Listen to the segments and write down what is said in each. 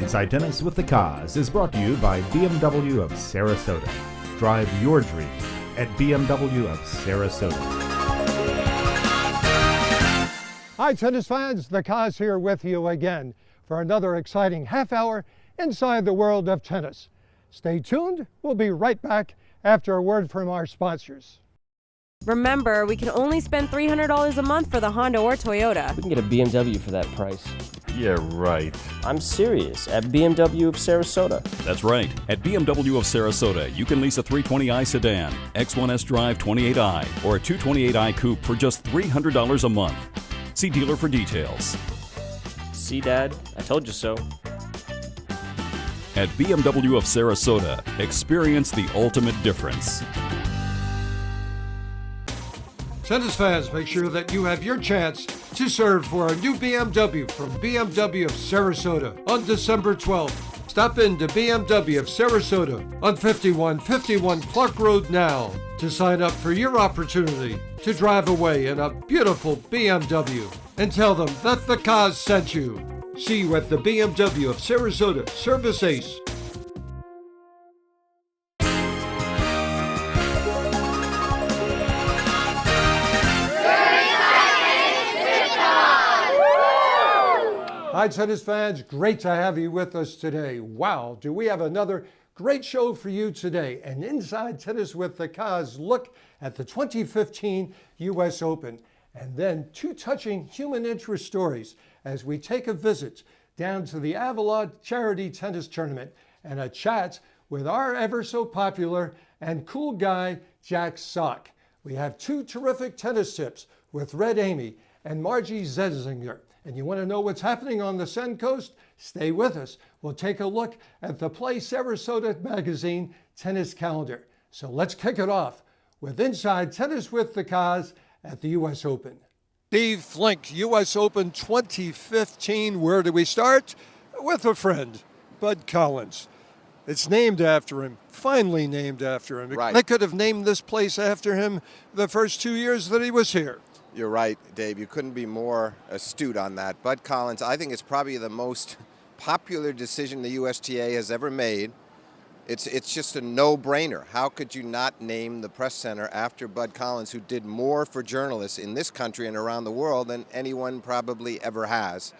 Inside Tennis with the KOZ is brought to you by BMW of Sarasota. Drive your dream at BMW of Sarasota. Hi tennis fans, the KOZ here with you again for another exciting half hour inside the world of tennis. Stay tuned, we'll be right back after a word from our sponsors. Remember, we can only spend $300 a month for the Honda or Toyota. We can get a BMW for that price. Yeah, right. I'm serious, at BMW of Sarasota. That's right. At BMW of Sarasota, you can lease a 320i sedan, X1S Drive 28i, or a 228i Coupe for just $300 a month. See dealer for details. See, Dad? I told you so. At BMW of Sarasota, experience the ultimate difference. Tennis fans, make sure that you have your chance to serve for a new BMW from BMW of Sarasota on December 12th. Stop in to BMW of Sarasota on 5151 Clark Road now to sign up for your opportunity to drive away in a beautiful BMW and tell them that the KOZ sent you. See you at the BMW of Sarasota Service Ace. Hi tennis fans, great to have you with us today. Wow, do we have another great show for you today. An Inside Tennis with the KOZ look at the 2015 US Open. And then two touching human interest stories as we take a visit down to the Avalon Charity Tennis Tournament and a chat with our ever so popular and cool guy, Jack Sock. We have two terrific tennis tips with Red Amy and Margie Zetzinger. And you want to know what's happening on the Sun Coast? Stay with us. We'll take a look at the Play Sarasota Magazine tennis calendar. So let's kick it off with Inside Tennis with the KOZ at the US Open. Steve Flink, US Open 2015. Where do we start? With a friend, Bud Collins. It's named after him, finally named after him. Right. They could have named this place after him the first 2 years that he was here. You're right, Dave. You couldn't be more astute on that. Bud Collins, I think it's probably the most popular decision the USTA has ever made. It's just a no-brainer. How could you not name the press center after Bud Collins, who did more for journalists in this country and around the world than anyone probably ever has?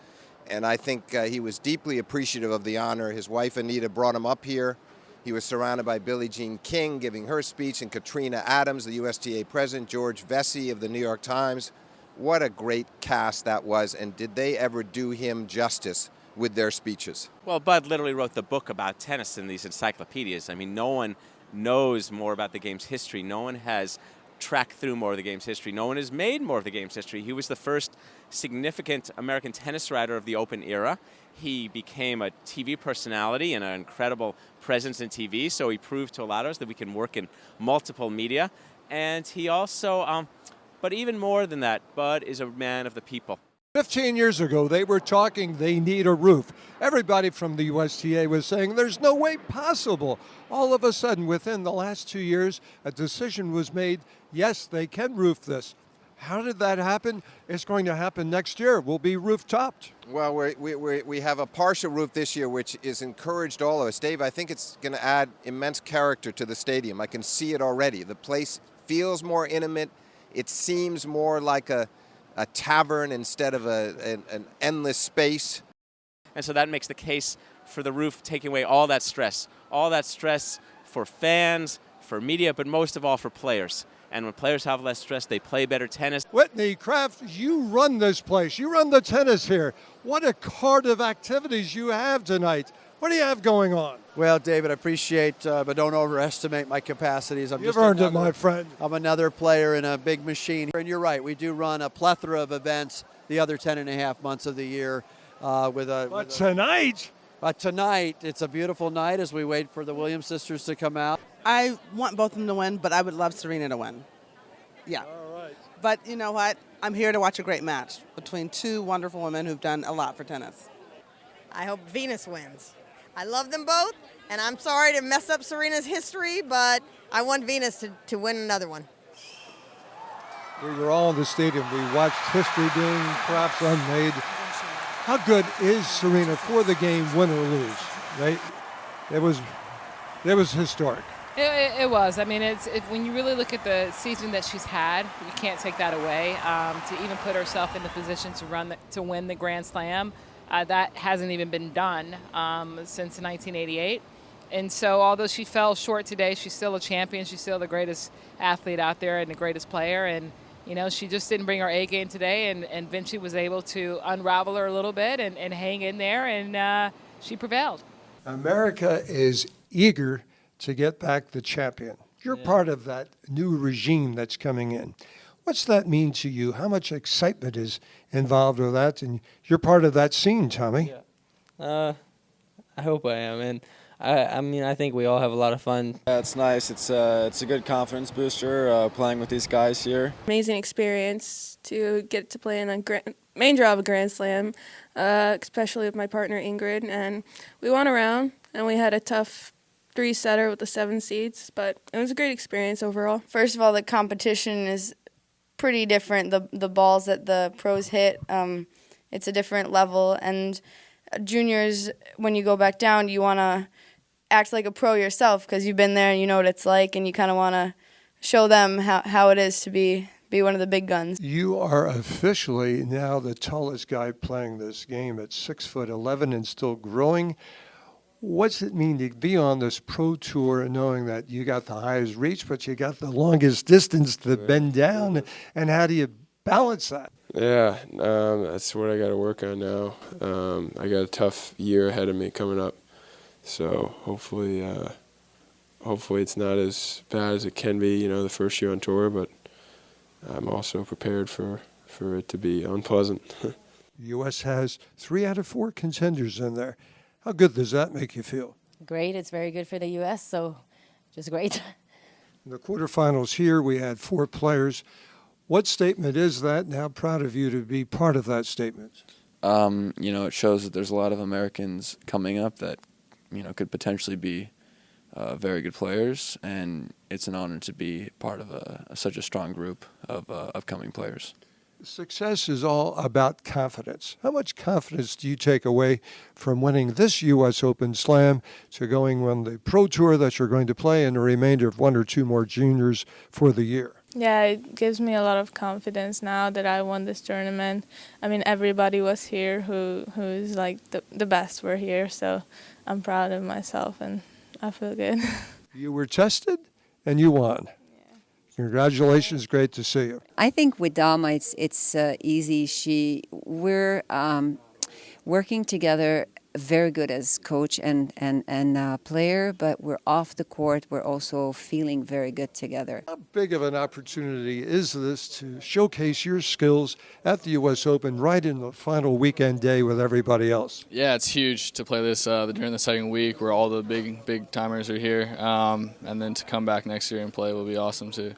And I think he was deeply appreciative of the honor. His wife, Anita, brought him up here. He was surrounded by Billie Jean King giving her speech, and Katrina Adams, the USTA president, George Vesey of the New York Times. What a great cast that was, and did they ever do him justice with their speeches? Well, Bud literally wrote the book about tennis in these encyclopedias. I mean, no one knows more about the game's history. No one has tracked through more of the game's history. No one has made more of the game's history. He was the first significant American tennis writer of the Open era. He became a TV personality and an incredible presence in TV, so he proved to a lot of us that we can work in multiple media. And he also, but even more than that, Bud is a man of the people. 15 years ago, they were talking they need a roof. Everybody from the USTA was saying there's no way possible. All of a sudden, within the last 2 years, a decision was made, yes, they can roof this. How did that happen? It's going to happen next year. We'll be roof-topped. Well, we have a partial roof this year, which is encouraged all of us. Dave, I think it's going to add immense character to the stadium. I can see it already. The place feels more intimate. It seems more like a tavern instead of an endless space. And so that makes the case for the roof taking away all that stress for fans, for media, but most of all for players. And when players have less stress, they play better tennis. Whitney Kraft, you run this place. You run the tennis here. What a card of activities you have tonight. What do you have going on? Well, David, I appreciate, but don't overestimate my capacities. You've earned it, my friend. I'm another player in a big machine. And you're right, we do run a plethora of events the other 10 and a half months of the year. Tonight? But tonight, it's a beautiful night as we wait for the Williams sisters to come out. I want both of them to win, but I would love Serena to win. Yeah. All right. But you know what? I'm here to watch a great match between two wonderful women who've done a lot for tennis. I hope Venus wins. I love them both, and I'm sorry to mess up Serena's history, but I want Venus to win another one. We were all in the stadium. We watched history being perhaps unmade. How good is Serena for the game, win or lose? Right? It was historic. It was. I mean, when you really look at the season that she's had, you can't take that away. To even put herself in the position to win the Grand Slam, that hasn't even been done since 1988. And so, although she fell short today, she's still a champion. She's still the greatest athlete out there and the greatest player. And she just didn't bring her A game today, and Vinci was able to unravel her a little bit and hang in there, and she prevailed. America is eager to get back the champion. You're part of that new regime that's coming in. What's that mean to you? How much excitement is involved with that? And you're part of that scene, Tommy. I hope I am. And I think we all have a lot of fun. It's nice. It's a good confidence booster playing with these guys here. Amazing experience to get to play in a main draw of a Grand Slam, especially with my partner Ingrid. And we won a round, and we had a tough 3-setter with the 7 seeds, but it was a great experience overall. First of all, the competition is pretty different. The balls that the pros hit, it's a different level. And juniors, when you go back down, you want to act like a pro yourself because you've been there and you know what it's like, and you kind of want to show them how it is to be one of the big guns. You are officially now the tallest guy playing this game at 6'11" and still growing. What's it mean to be on this pro tour knowing that you got the highest reach, but you got the longest distance to bend down, and how do you balance that? Yeah, that's what I got to work on now. I got a tough year ahead of me coming up, so hopefully it's not as bad as it can be, the first year on tour, but I'm also prepared for it to be unpleasant. The U.S. has 3 out of 4 contenders in there. How good does that make you feel? Great. It's very good for the U.S., so just great. In the quarterfinals here, we had 4 players. What statement is that? And how proud of you to be part of that statement? It shows that there's a lot of Americans coming up that, could potentially be very good players, and it's an honor to be part of such a strong group of upcoming players. Success is all about confidence. How much confidence do you take away from winning this U.S. Open Slam to going on the Pro Tour that you're going to play and the remainder of 1 or 2 more juniors for the year? Yeah, it gives me a lot of confidence now that I won this tournament. I mean, everybody was here who's like the best were here, so I'm proud of myself and I feel good. You were tested and you won. Congratulations, great to see you. I think with Dama, it's easy. We're working together, very good as coach and player, but we're off the court. We're also feeling very good together. How big of an opportunity is this to showcase your skills at the U.S. Open right in the final weekend day with everybody else? Yeah, it's huge to play this during the second week where all the big timers are here, and then to come back next year and play will be awesome too.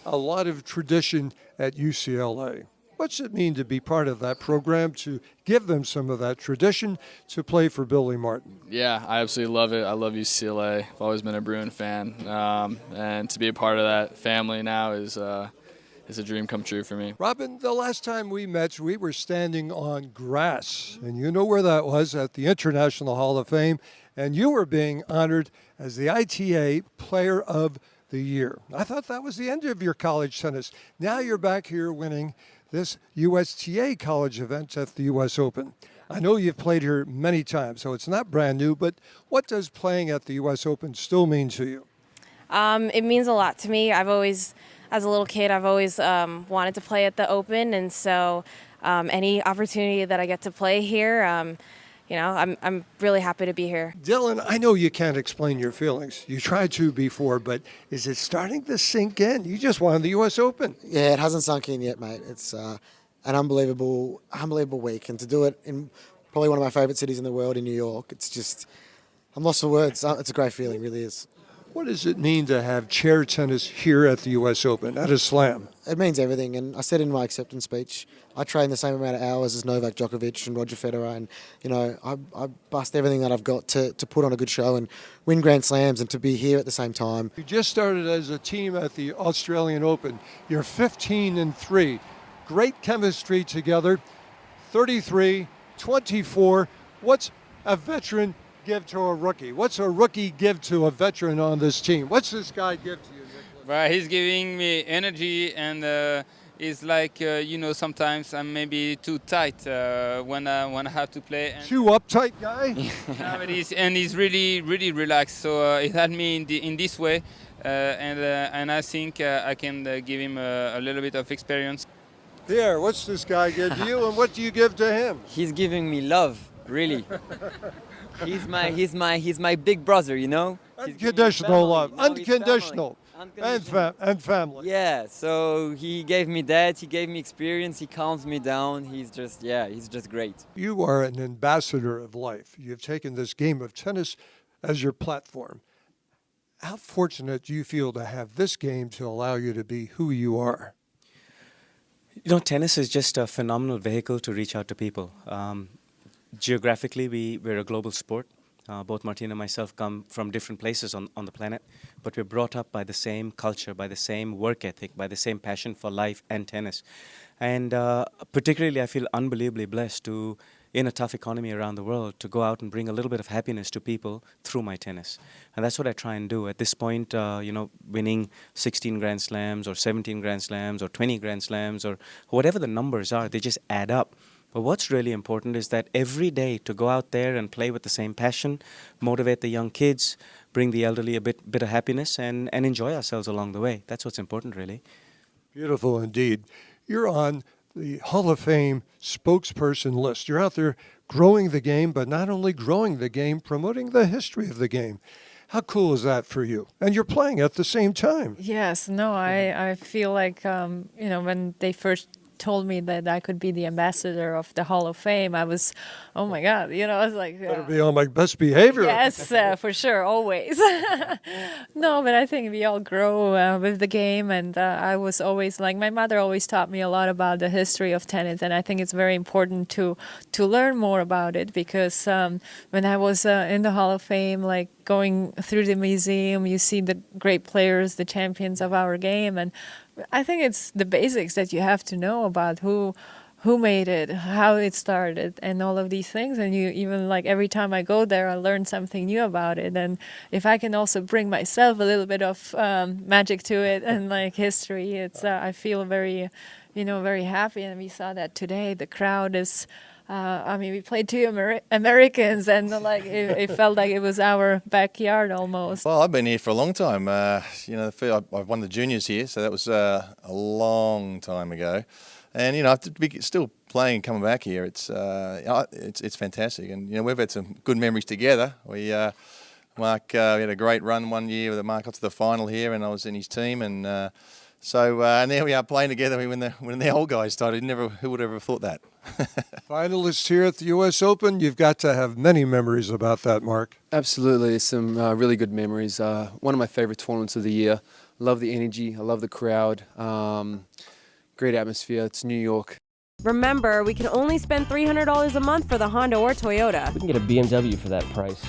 A lot of tradition at UCLA. What's it mean to be part of that program, to give them some of that tradition, to play for Billy Martin? Yeah, I absolutely love it. I love UCLA. I've always been a Bruin fan, and to be a part of that family now is a dream come true for me. Robin, the last time we met, we were standing on grass, and you know where that was, at the International Hall of Fame, and you were being honored as the ITA Player of the Year. I thought that was the end of your college tennis. Now you're back here winning this USTA college event at the U.S. Open. I know you've played here many times, so it's not brand new, but what does playing at the U.S. Open still mean to you? It means a lot to me. I've always, as a little kid, I've always wanted to play at the Open, and so any opportunity that I get to play here, I'm really happy to be here. Dylan, I know you can't explain your feelings. You tried to before, but is it starting to sink in? You just won the U.S. Open. Yeah, it hasn't sunk in yet, mate. It's an unbelievable week, and to do it in probably one of my favourite cities in the world, in New York, it's just, I'm lost for words. It's a great feeling, it really is. What does it mean to have chair tennis here at the U.S. Open, at a slam? It means everything, and I said in my acceptance speech, I train the same amount of hours as Novak Djokovic and Roger Federer, and I bust everything that I've got to put on a good show and win Grand Slams and to be here at the same time. You just started as a team at the Australian Open. You're 15-3. Great chemistry together. 33, 24. What's a veteran give to a rookie? What's a rookie give to a veteran on this team? What's this guy give to you, Nicholas? Well, he's giving me energy, and it's like, sometimes I'm maybe too tight when I have to play. Too uptight guy? No, but he's really, really relaxed. So it had me in this way, and I think I can give him a little bit of experience. Pierre, what's this guy give to you, and what do you give to him? He's giving me love, really. He's my big brother, you know. Unconditional love, unconditional, and family. Yeah, so he gave me that. He gave me experience. He calms me down. He's just great. You are an ambassador of life. You've taken this game of tennis as your platform. How fortunate do you feel to have this game to allow you to be who you are? Tennis is just a phenomenal vehicle to reach out to people. Geographically, we're a global sport. Both Martina and myself come from different places on the planet, but we're brought up by the same culture, by the same work ethic, by the same passion for life and tennis. And particularly, I feel unbelievably blessed to, in a tough economy around the world, to go out and bring a little bit of happiness to people through my tennis. And that's what I try and do. At this point, winning 16 Grand Slams or 17 Grand Slams or 20 Grand Slams or whatever the numbers are, they just add up. But what's really important is that every day to go out there and play with the same passion, motivate the young kids, bring the elderly a bit of happiness, and enjoy ourselves along the way. That's what's important, really. Beautiful indeed. You're on the Hall of Fame spokesperson list. You're out there growing the game, but not only growing the game, promoting the history of the game. How cool is that for you? And you're playing at the same time. Yes, no, I feel like, when they first told me that I could be the ambassador of the Hall of Fame, I was, oh my God, I was like... Better be on my best behavior. Yes, for sure, always. No, but I think we all grow with the game, and I was always, my mother always taught me a lot about the history of tennis, and I think it's very important to learn more about it, because when I was in the Hall of Fame, going through the museum, you see the great players, the champions of our game, and I think it's the basics that you have to know about who made it, how it started, and all of these things. And you even every time I go there, I learn something new about it. And if I can also bring myself a little bit of magic to it and history, it's I feel very, very happy. And we saw that today. The crowd is. We played two Americans, and it felt like it was our backyard almost. Well, I've been here for a long time. I've won the juniors here, so that was a long time ago. And to be still playing and coming back here, it's fantastic. And we've had some good memories together. We had a great run one year with Mark got to the final here, and I was in his team, and. So now we are playing together when the old guys started. Who would ever have thought that? Finalists here at the U.S. Open, you've got to have many memories about that, Mark. Absolutely, some really good memories. One of my favorite tournaments of the year. Love the energy, I love the crowd. Great atmosphere, it's New York. Remember, we can only spend $300 a month for the Honda or Toyota. We can get a BMW for that price.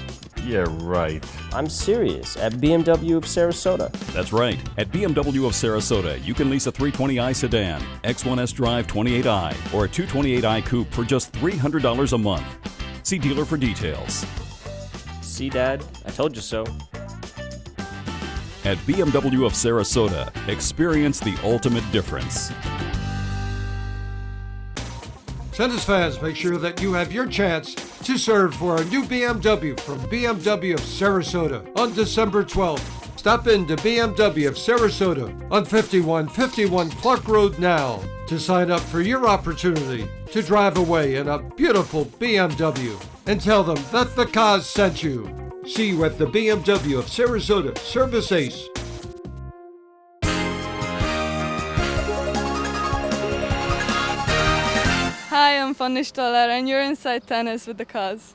Yeah, right. I'm serious. At BMW of Sarasota. That's right. At BMW of Sarasota, you can lease a 320i sedan, X1S Drive 28i, or a 228i Coupe for just $300 a month. See dealer for details. See, Dad? I told you so. At BMW of Sarasota, experience the ultimate difference. Tennis fans, make sure that you have your chance to serve for a new BMW from BMW of Sarasota on December 12th. Stop in to BMW of Sarasota on 5151 Clark Road now to sign up for your opportunity to drive away in a beautiful BMW and tell them that the Koz sent you. See you at the BMW of Sarasota Service Ace. Hi, I'm Fanny Stoller, and you're Inside Tennis with the Koz.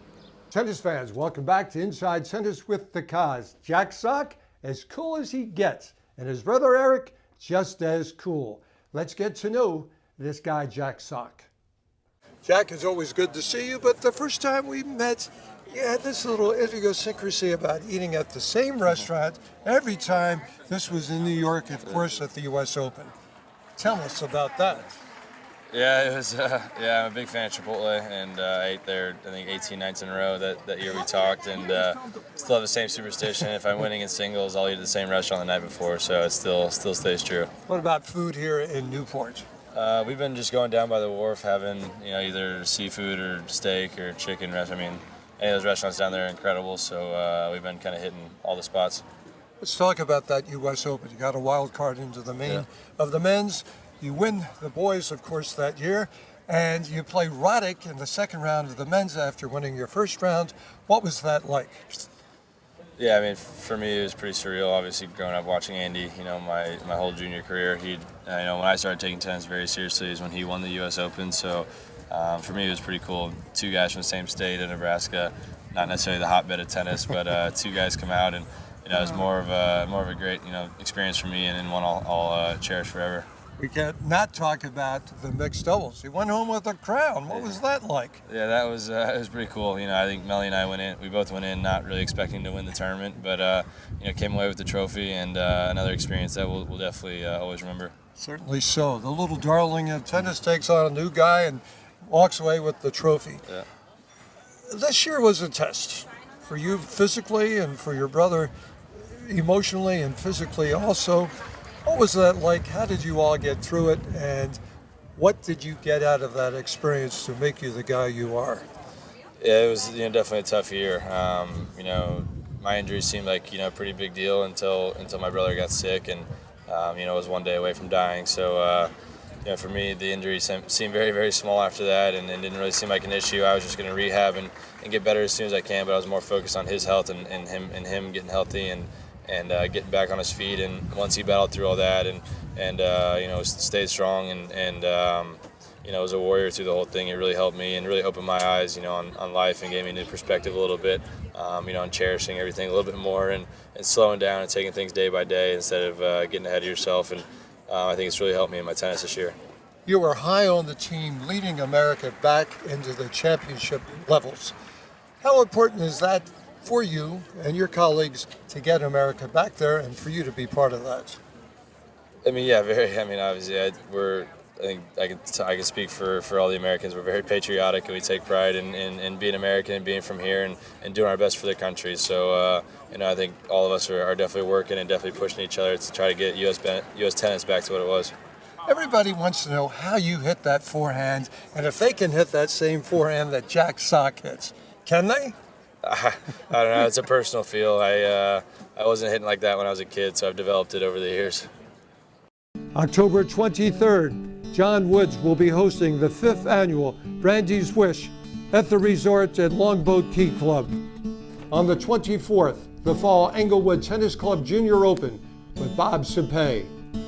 Tennis fans, welcome back to Inside Tennis with the Koz. Jack Sock, as cool as he gets, and his brother Eric, just as cool. Let's get to know this guy, Jack Sock. Jack, it's always good to see you, but the first time we met, you had this little idiosyncrasy about eating at the same restaurant every time. This was in New York, of course, at the U.S. Open. Tell us about that. Yeah, it was. Yeah, I'm a big fan of Chipotle, and I ate there, I think, 18 nights in a row that year we talked, and still have the same superstition. If I'm winning in singles, I'll eat at the same restaurant the night before, so it still stays true. What about food here in Newport? We've been just going down by the wharf, having either seafood or steak or chicken. I mean, any of those restaurants down there are incredible, so we've been kind of hitting all the spots. Let's talk about that U.S. Open. You got a wild card into the main of the men's. You win the boys, of course, that year, and you play Roddick in the second round of the men's after winning your first round. What was that like? Yeah, I mean, for me, it was pretty surreal. Obviously, growing up watching Andy, my whole junior career, when I started taking tennis very seriously is when he won the U.S. Open. So for me, it was pretty cool. Two guys from the same state in Nebraska, not necessarily the hotbed of tennis, but two guys come out, and it was more of a great experience for me, and one I'll cherish forever. We can't not talk about the mixed doubles. You went home with a crown. What was that like? Yeah, that was it was pretty cool. I think Melly and I we both went in not really expecting to win the tournament, but came away with the trophy, and another experience that we'll definitely always remember. Certainly so. The little darling of tennis takes on a new guy and walks away with the trophy. Yeah. This year was a test for you physically and for your brother emotionally and physically also. What was that like? How did you all get through it? And what did you get out of that experience to make you the guy you are? Yeah, it was definitely a tough year. My injury seemed like a pretty big deal until my brother got sick, and I was one day away from dying. So for me, the injury seemed very, very small after that, and didn't really seem like an issue. I was just going to rehab and get better as soon as I can, but I was more focused on his health and him getting healthy and getting back on his feet. And once he battled through all that and stayed strong and was a warrior through the whole thing, it really helped me and really opened my eyes, on life and gave me a new perspective a little bit, on cherishing everything a little bit more and slowing down and taking things day by day instead of getting ahead of yourself. And I think it's really helped me in my tennis this year. You were high on the team, leading America back into the championship levels. How important is that for you and your colleagues to get America back there and for you to be part of that? I mean, yeah, very. I mean, obviously, I think I can speak for all the Americans. We're very patriotic, and we take pride in being American and being from here and doing our best for the country. So, I think all of us are definitely working and definitely pushing each other to try to get U.S. tennis back to what it was. Everybody wants to know how you hit that forehand and if they can hit that same forehand that Jack Sock hits. Can they? I don't know. It's a personal feel. I wasn't hitting like that when I was a kid, so I've developed it over the years. October 23rd, John Woods will be hosting the 5th annual Brandy's Wish at the resort at Longboat Key Club. On the 24th, the Fall Englewood Tennis Club Junior Open with Bob Sapay.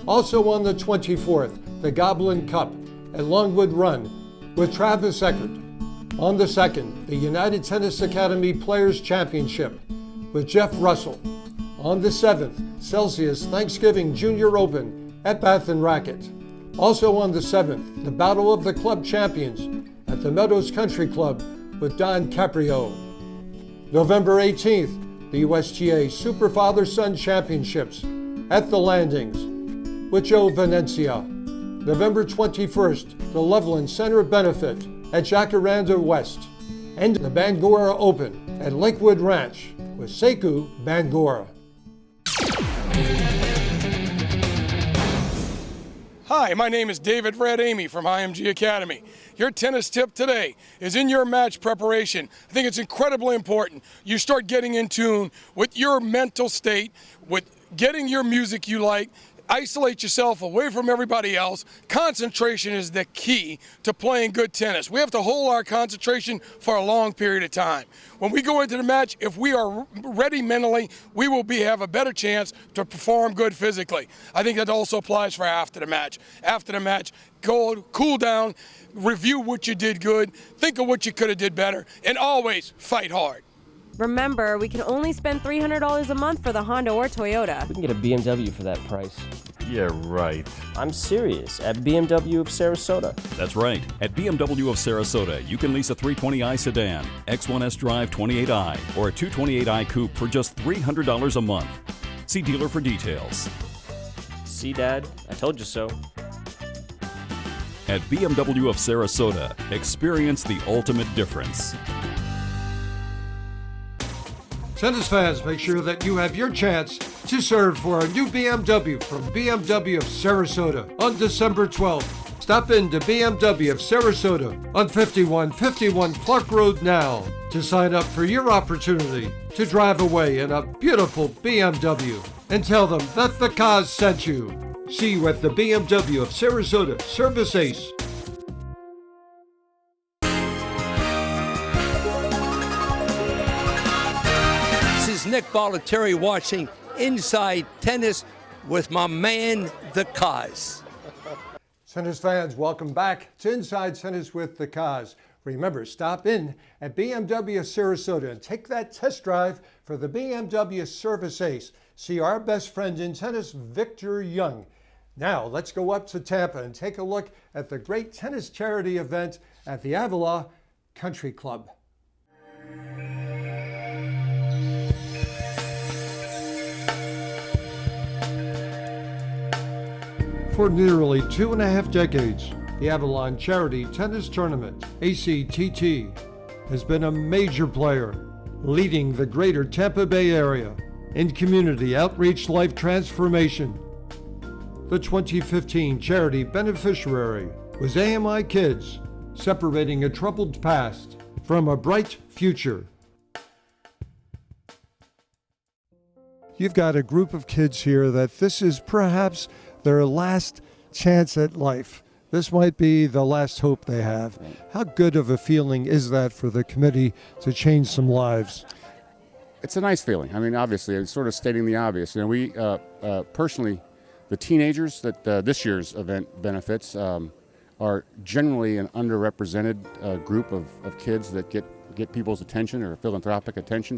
Also on the 24th, the Goblin Cup at Longwood Run with Travis Eckert. On the 2nd, the United Tennis Academy Players Championship with Jeff Russell. On the 7th, Celsius Thanksgiving Junior Open at Bath & Racket. Also on the 7th, the Battle of the Club Champions at the Meadows Country Club with Don Caprio. November 18th, the USTA Super Father-Son Championships at the Landings with Joe Venencia. November 21st, the Loveland Center Benefit at Jacaranda West, and the Bangora Open at Lakewood Ranch with Sekou Bangora. Hi, my name is David Red Amy from IMG Academy. Your tennis tip today is in your match preparation. I think it's incredibly important you start getting in tune with your mental state, with getting your music you like. Isolate yourself away from everybody else. Concentration is the key to playing good tennis. We have to hold our concentration for a long period of time. When we go into the match, if we are ready mentally, we will have a better chance to perform good physically. I think that also applies for after the match. After the match, go cool down, review what you did good, think of what you could have did better, and always fight hard. Remember, we can only spend $300 a month for the Honda or Toyota. We can get a BMW for that price. Yeah, right. I'm serious. At BMW of Sarasota. That's right. At BMW of Sarasota, you can lease a 320i sedan, X1S Drive 28i, or a 228i Coupe for just $300 a month. See dealer for details. See, Dad? I told you so. At BMW of Sarasota, experience the ultimate difference. Tennis fans, make sure that you have your chance to serve for a new BMW from BMW of Sarasota on December 12th. Stop in to BMW of Sarasota on 5151 Clark Road now to sign up for your opportunity to drive away in a beautiful BMW and tell them that the Koz sent you. See you at the BMW of Sarasota Service Ace. This is Nick Bollettieri watching Inside Tennis with my man, the Koz. Tennis fans, welcome back to Inside Tennis with the Koz. Remember, stop in at BMW of Sarasota and take that test drive for the BMW Service Ace. See our best friend in tennis, Victor Young. Now, let's go up to Tampa and take a look at the great tennis charity event at the Avila Country Club. For nearly 2.5 decades, the Avalon Charity Tennis Tournament, ACTT, has been a major player, leading the greater Tampa Bay area in community outreach life transformation. The 2015 charity beneficiary was AMI Kids, separating a troubled past from a bright future. You've got a group of kids here that this is perhaps their last chance at life. This might be the last hope they have. How good of a feeling is that for the committee to change some lives? It's a nice feeling. I mean, obviously, it's sort of stating the obvious. You know, we personally, the teenagers that this year's event benefits are generally an underrepresented group of kids that get people's attention or philanthropic attention.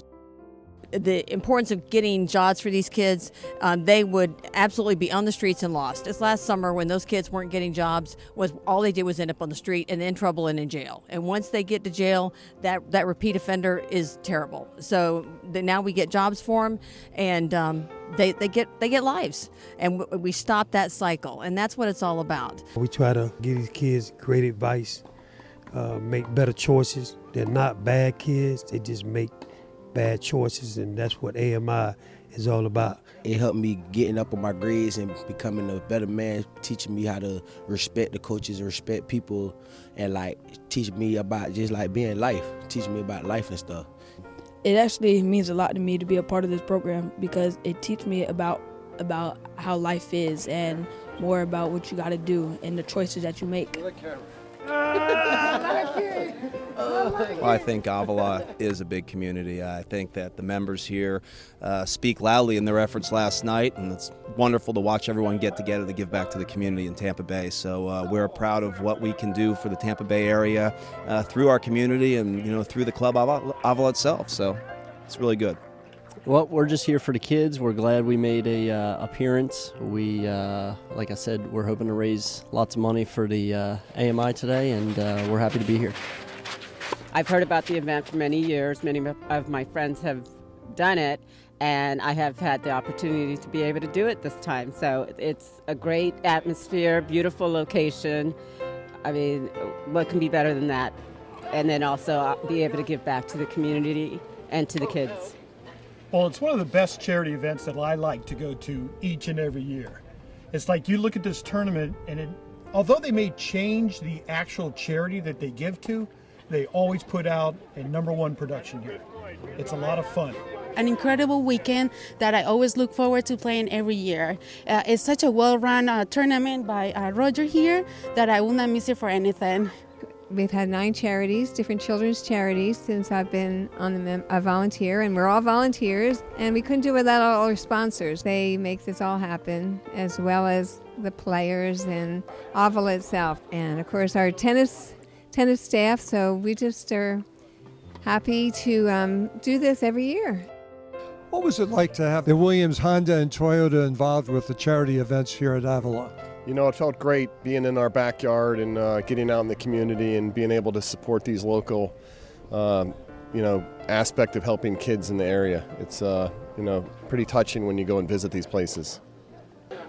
The importance of getting jobs for these kids, they would absolutely be on the streets and lost. This last summer when those kids weren't getting jobs, was all they did was end up on the street and in trouble and in jail. And once they get to jail, that repeat offender is terrible. So now we get jobs for them, and they get lives, and we stop that cycle, and that's what it's all about. We try to give these kids great advice, make better choices. They're not bad kids, they just make bad choices, and that's what AMI is all about. It helped me getting up on my grades and becoming a better man, teaching me how to respect the coaches and respect people, and like teaching me about just like being life, teaching me about life and stuff. It actually means a lot to me to be a part of this program because it teaches me about how life is and more about what you got to do and the choices that you make. Well, I think Avila is a big community. I think that the members here speak loudly in their efforts last night, and it's wonderful to watch everyone get together to give back to the community in Tampa Bay. So we're proud of what we can do for the Tampa Bay area through our community and through the club Avila itself. So it's really good. Well, we're just here for the kids. We're glad we made a appearance. We, like I said, we're hoping to raise lots of money for the AMI today, and we're happy to be here. I've heard about the event for many years. Many of my friends have done it, and I have had the opportunity to be able to do it this time. So it's a great atmosphere, beautiful location. I mean, what can be better than that? And then also be able to give back to the community and to the kids. Well, it's one of the best charity events that I like to go to each and every year. It's like you look at this tournament, and although they may change the actual charity that they give to, they always put out a #1 production here. It's a lot of fun. An incredible weekend that I always look forward to playing every year. It's such a well-run tournament by Roger here that I will not miss it for anything. We've had 9 charities, different children's charities, since I've been on a volunteer, and we're all volunteers, and we couldn't do it without all our sponsors. They make this all happen, as well as the players and Avila itself, and of course our tennis staff. So we just are happy to do this every year. What was it like to have the Williams, Honda, and Toyota involved with the charity events here at Avila? You know, it felt great being in our backyard and getting out in the community and being able to support these local, aspect of helping kids in the area. It's, pretty touching when you go and visit these places.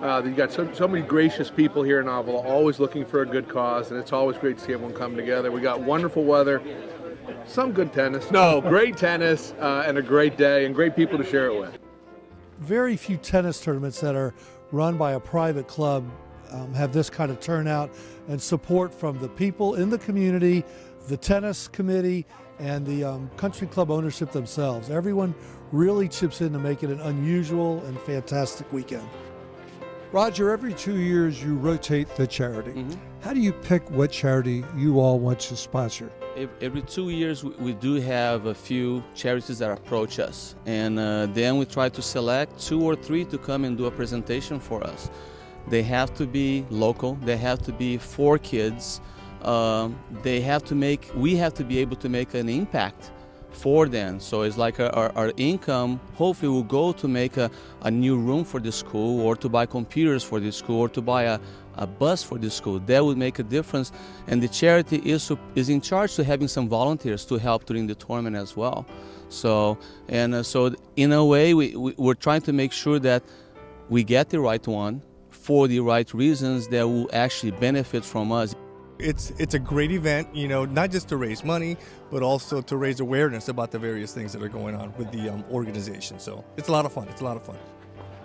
You got so many gracious people here in Avila, always looking for a good cause, and it's always great to see everyone come together. We got wonderful weather, some good tennis. No, great tennis, and a great day, and great people to share it with. Very few tennis tournaments that are run by a private club have this kind of turnout and support from the people in the community, the tennis committee, and the country club ownership themselves. Everyone really chips in to make it an unusual and fantastic weekend. Roger, every 2 years you rotate the charity. How do you pick what charity you all want to sponsor? Every 2 years we do have a few charities that approach us, and then we try to select 2 or 3 to come and do a presentation for us. They have to be local, they have to be for kids, we have to be able to make an impact for them. So it's like our income hopefully will go to make a new room for the school, or to buy computers for the school, or to buy a bus for the school. That would make a difference, and the charity is in charge to having some volunteers to help during the tournament as well. So in a way we're trying to make sure that we get the right one for the right reasons that will actually benefit from us. It's a great event, you know, not just to raise money, but also to raise awareness about the various things that are going on with the organization. So it's a lot of fun. It's a lot of fun.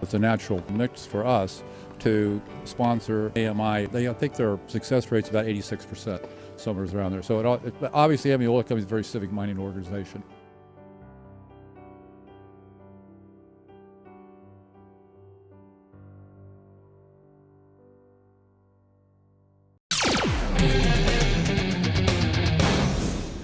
It's a natural mix for us to sponsor AMI. I think their success rate's about 86%, somewhere around there. So obviously, AMI Oil Company is a very civic-minded organization.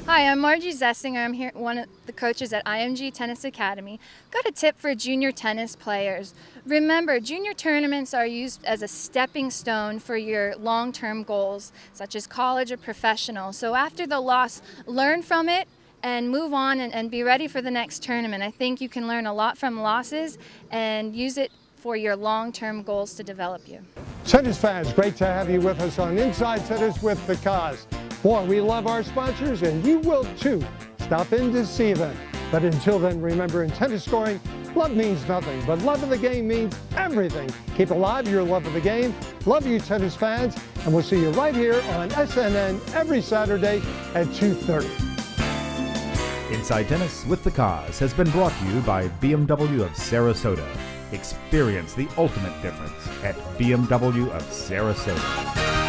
Hi, I'm Margie Zessinger. I'm here, one of the coaches at IMG Tennis Academy. Got a tip for junior tennis players. Remember, junior tournaments are used as a stepping stone for your long-term goals, such as college or professional. So after the loss, learn from it and move on and be ready for the next tournament. I think you can learn a lot from losses and use it for your long-term goals to develop you. Tennis fans, great to have you with us on Inside Tennis with the Cause. Boy, we love our sponsors, and you will too. Stop in to see them. But until then, remember, in tennis scoring, love means nothing, but love of the game means everything. Keep alive your love of the game. Love you, tennis fans, and we'll see you right here on SNN every Saturday at 2:30. Inside Tennis with the Cause has been brought to you by BMW of Sarasota. Experience the ultimate difference at BMW of Sarasota.